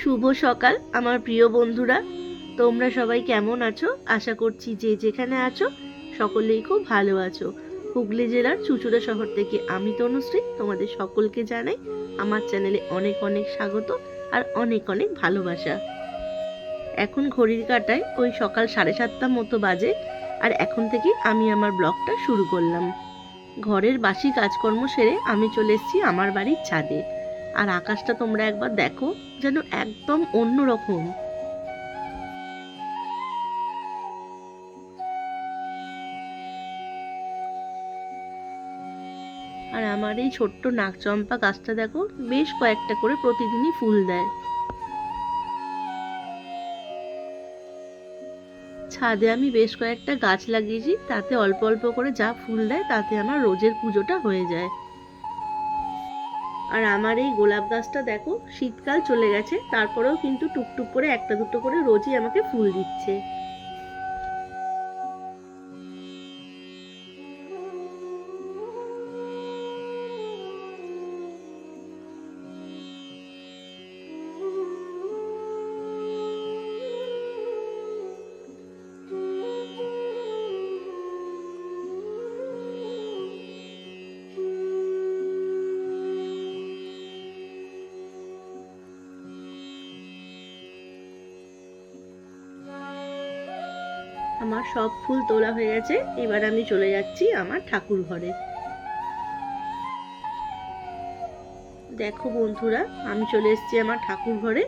শুভ সকাল আমার প্রিয় বন্ধুরা, তোমরা সবাই কেমন আছো? আশা করছি যে যেখানে আছো সকলেই খুব ভালো আছো। হুগলি জেলার চুঁচুড়া শহর থেকে আমি তনুশ্রী তোমাদের সকলকে জানাই আমার চ্যানেলে অনেক অনেক স্বাগত আর অনেক অনেক ভালোবাসা। এখন ঘড়ির কাঁটায় ওই সকাল 7:30 মতো বাজে, আর এখন থেকে আমি আমার ব্লগটা শুরু করলাম। ঘরের বাসি কাজকর্ম সেরে আমি চলে এসেছি আমার বাড়ির ছাদে। আর আকাশটা তোমরা একবার দেখো, যেন একদম অন্যরকম। আর আমার এই ছোট্ট নাকচম্পা গাছটা দেখো, বেশ কয়েকটা করে প্রতিদিনই ফুল দেয়। ছাদে আমি বেশ কয়েকটা গাছ লাগিয়েছি, তাতে অল্প অল্প করে যা ফুল দেয় তাতে আমার রোজের পুজোটা হয়ে যায়। আর আমার এই গোলাপ গাছটা দেখো, শীতকাল চলে গেছে তারপরেও কিন্তু টুকটুক করে একটা দুটো করে রোজই আমাকে ফুল দিচ্ছে। আমার সব ফুল তোলা হয়ে গেছে, এবার আমি চলে যাচ্ছি আমার ঠাকুর ঘরে। দেখো বন্ধুরা, আমি চলে এসেছি আমার ঠাকুর ঘরে।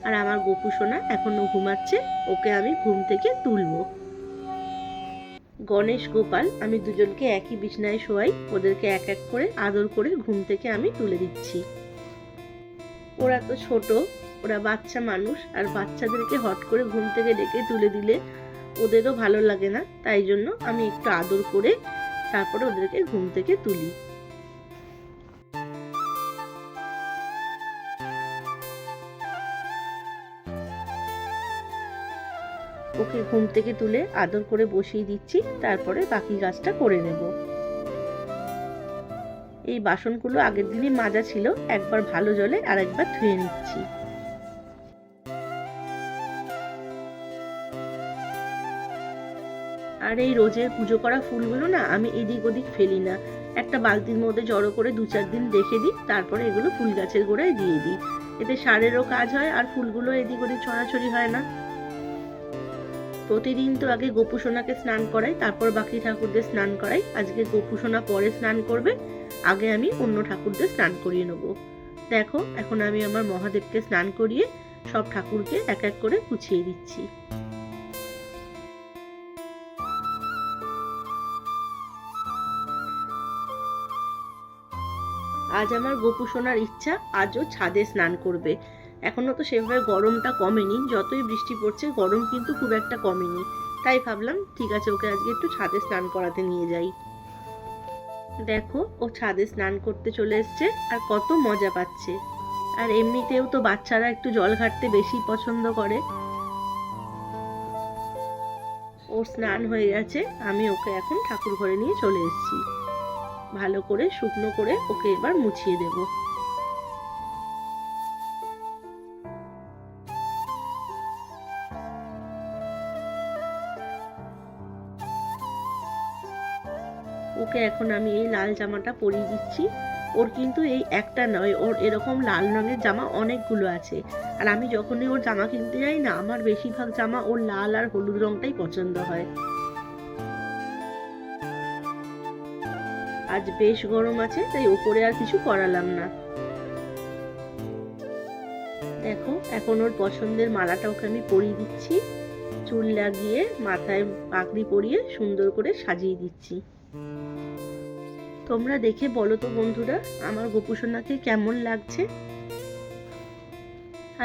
আর আমার গোপু সোনা এখনো ঘুমাচ্ছে, ওকে আমি ঘুম থেকে তুলবো। গণেশ গোপাল আমি দুজনকে একই বিছানায় শোয়াই, ওদেরকে এক এক করে আদর করে ঘুম থেকে আমি তুলে দিচ্ছি। ওরা তো ছোট, ওরা বাচ্চা মানুষ, আর বাচ্চাদেরকে হট করে ঘুম থেকে ডেকে তুলে দিলে ওদেরও ভালো লাগে না, তাই জন্য আমি একটু আদর করে তারপরে ওদেরকে ঘুম থেকে তুলি। ওকে ঘুম থেকে তুলে আদর করে বসিয়ে দিচ্ছি, তারপরে বাকি কাজটা করে নেব। এই বাসনগুলো আগের দিনই মাজা ছিল, একবার ভালো জলে আর একবার ধুয়ে নিচ্ছি। আর এই রোজের পুজো করা ফুলগুলো না আমি এদিক ওদিক ফেলি না, একটা বালতির মধ্যে জড়ো করে 2-4 দিন রেখে দিই, তারপরে এগুলো ফুল গাছের গোড়ায় দিয়ে দিই। এতে সারেরও কাজ হয় আর ফুলগুলো এদিক ওদিক ছড়াছড়ি হয় না। প্রতিদিন তো আগে গোপু সোনাকে স্নান করাই, তারপর বাকি ঠাকুরদের স্নান করাই। আজকে গোপু সোনা পরে স্নান করবে, আগে আমি অন্য ঠাকুরদের স্নান করিয়ে নেব। দেখো, এখন আমি আমার মহাদেবকে স্নান করিয়ে সব ঠাকুরকে এক এক করে গুছিয়ে দিচ্ছি। আজ আমার গোপু সোনার ইচ্ছা আজও ছাদে স্নান করবে। এখনো তো সেভাবে গরমটা কমেনি, যতই বৃষ্টি পড়ছে গরম কিন্তু খুব একটা কমেনি। তাই ভাবলাম ঠিক আছে, ওকে আজকে একটু ছাদে স্নান করাতে নিয়ে যাই। দেখো, ও ছাদে স্নান করতে চলে এসছে আর কত মজা পাচ্ছে। আর এমনিতেও তো বাচ্চারা একটু জল ঘাটতে বেশি পছন্দ করে। ওর স্নান হয়ে গেছে, আমি ওকে এখন ঠাকুর ঘরে নিয়ে চলে এসেছি। ভালো করে শুকনো করে ওকে এবার মুছিয়ে দেব। ওকে এখন আমি এই লাল জামাটা পরিয়ে দিচ্ছি। ওর কিন্তু এই একটা নয়, ওর এরকম লাল রঙের জামা অনেকগুলো আছে। আর আমি যখনই ওর জামা কিনতে যাই না, আমার বেশিরভাগ জামা ওর লাল আর হলুদ রঙটাই পছন্দ হয়। আজ বেশ গরম আছে, তাই ওপরে আর কিছু পরালাম না। দেখো, এখন ওর পছন্দের মালাটা ওকে আমি পরিয়ে দিচ্ছি। চুল লাগিয়ে মাথায় পাগড়ি পরিয়ে সুন্দর করে সাজিয়ে দিচ্ছি। তোমরা দেখে বলো তো বন্ধুরা, আমার গোপু সোনাকে কেমন লাগছে।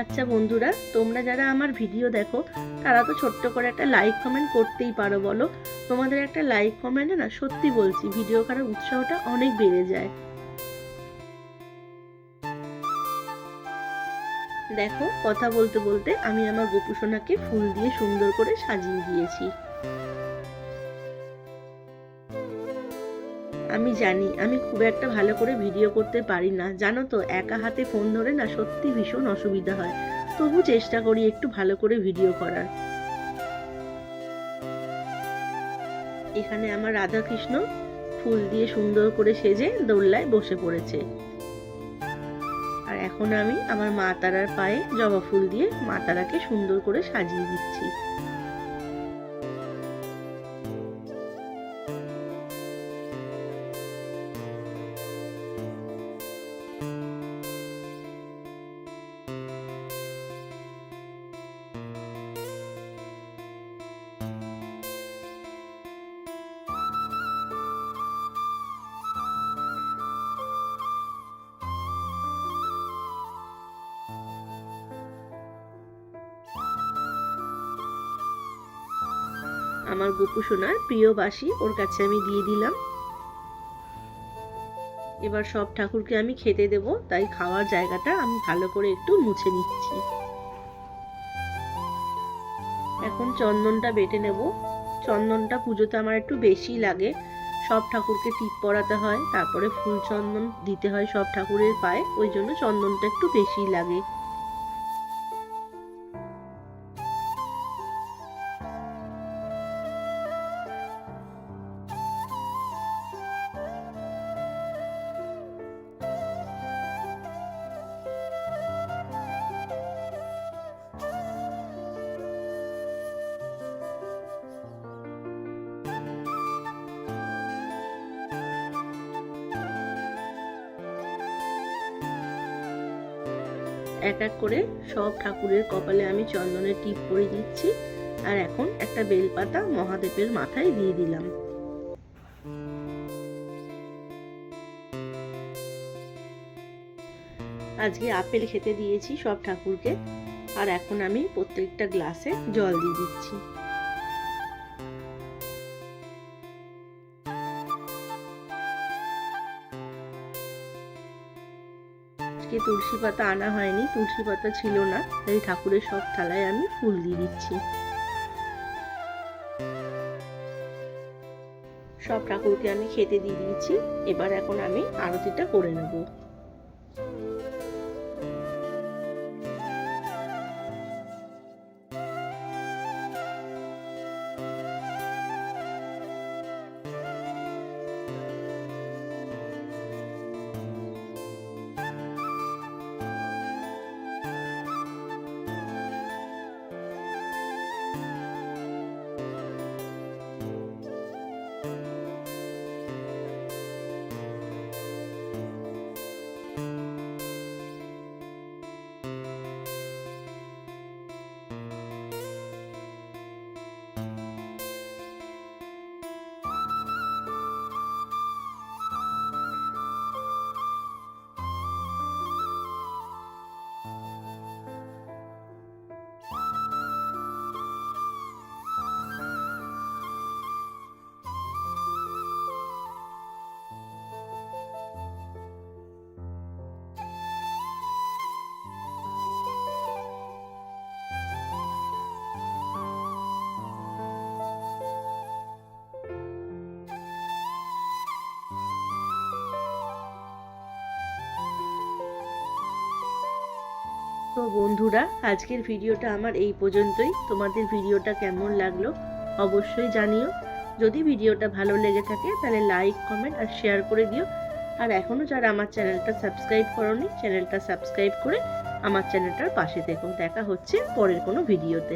আচ্ছা বন্ধুরা, তোমরা যারা আমার ভিডিও দেখো তারা তো ছোট্ট করে একটা লাইক কমেন্ট করতেই পারো, বলো। তোমাদের একটা লাইক কমেন্টে না, সত্যি বলছি, ভিডিও করার উৎসাহটা অনেক বেড়ে যায়। দেখো, কথা বলতে বলতে আমি আমার গোপু সোনাকে ফুল দিয়ে সুন্দর করে সাজিয়ে দিয়েছি। আমি জানি আমি খুব একটা ভালো করে ভিডিও করতে পারি না, জানো তো, একা হাতে ফোন ধরে না সত্যি ভীষণ অসুবিধা হয়। তবু চেষ্টা করি একটু ভালো করে ভিডিও করার। এখানে আমার রাধা কৃষ্ণ ফুল দিয়ে সুন্দর করে সেজে দোলনায় বসে পড়েছে। আর এখন আমি আমার মা তারার পায়ে জবা ফুল দিয়ে মা তারাকে সুন্দর করে সাজিয়ে দিচ্ছি। আমার গোপু সোনার প্রিয় বাসি ওর কাছে আমি দিয়ে দিলাম। এবার সব ঠাকুরকে আমি খেতে দেব, তাই খাওয়ার জায়গাটা আমি ভালো করে একটু মুছে নিচ্ছি। এখন চন্দনটা বেটে নেব। চন্দনটা পুজোতে আমার একটু বেশি লাগে। সব ঠাকুরকে টিপ পরাতে হয়, তারপরে ফুল চন্দন দিতে হয় সব ঠাকুরের পায়ে, ওই জন্য চন্দনটা একটু বেশি লাগে। এক এক করে সব ঠাকুরের কপালে আমি চন্দনের টিপ পরিয়ে দিচ্ছি। আর এখন একটা বেলপাতা মহাদেবের মাথায় দিয়ে দিলাম। আজকে আপেল খেতে দিয়েছি সব ঠাকুরকে। আর এখন আমি প্রত্যেকটা গ্লাসে জল দিয়ে দিচ্ছি। আজকে তুলসী পাতা আনা হয়নি, তুলসী পাতা ছিল না, তাই ঠাকুরের সব থালায় আমি ফুল দিয়ে দিচ্ছি। সব ঠাকুরকে আমি খেতে দিয়ে দিয়েছি। এবার এখন আমি আরতিটা করে নেব। তো বন্ধুরা, আজকের ভিডিওটা আমার এই পর্যন্তই। তোমাদের ভিডিওটা কেমন লাগলো অবশ্যই জানিও। যদি ভিডিওটা ভালো লেগে থাকে তাহলে লাইক, কমেন্ট আর শেয়ার করে দিও। আর এখনও যারা আমার চ্যানেলটা সাবস্ক্রাইব করোনি, চ্যানেলটা সাবস্ক্রাইব করে আমার চ্যানেলটার পাশে থেকো। দেখা হচ্ছে পরের কোনো ভিডিওতে।